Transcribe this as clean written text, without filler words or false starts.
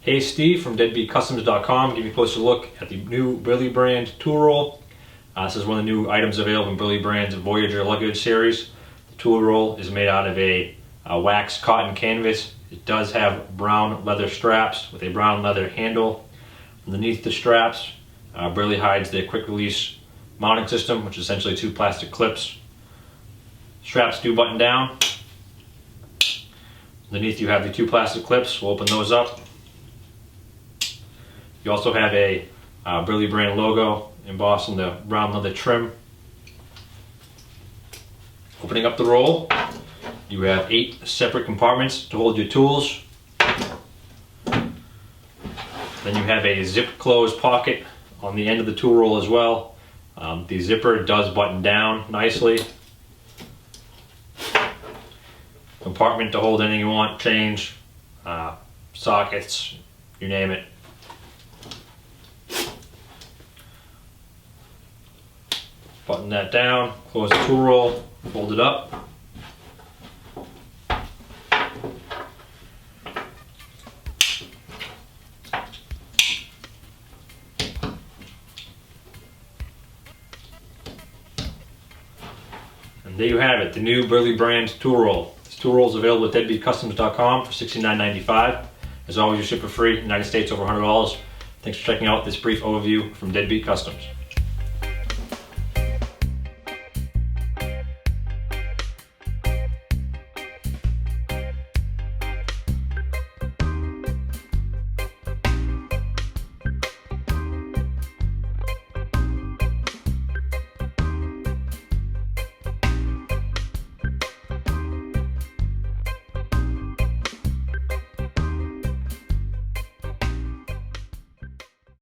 Hey, Steve from DeadbeatCustoms.com. Give you a closer look at the new Burly Brand Tool Roll. This is one of the new items available in Burly Brand's Voyager luggage series. The tool roll is made out of a wax cotton canvas. It does have brown leather straps with a brown leather handle. Underneath the straps, Burly hides the quick release mounting system, which is essentially two plastic clips. Straps do button down. Underneath you have the two plastic clips. We'll open those up. You also have a Burly Brand logo embossed on the brown leather trim. Opening up the roll, you have 8 separate compartments to hold your tools. Then you have a zip closed pocket on the end of the tool roll as well. The zipper does button down nicely. Compartment to hold anything you want, change, sockets, you name it. Button that down, close the tool roll, fold it up. And there you have it, the new Burly Brand Tool Roll. This tool roll is available at DeadbeatCustoms.com for $69.95. As always, you ship for free, United States over $100. Thanks for checking out this brief overview from Deadbeat Customs.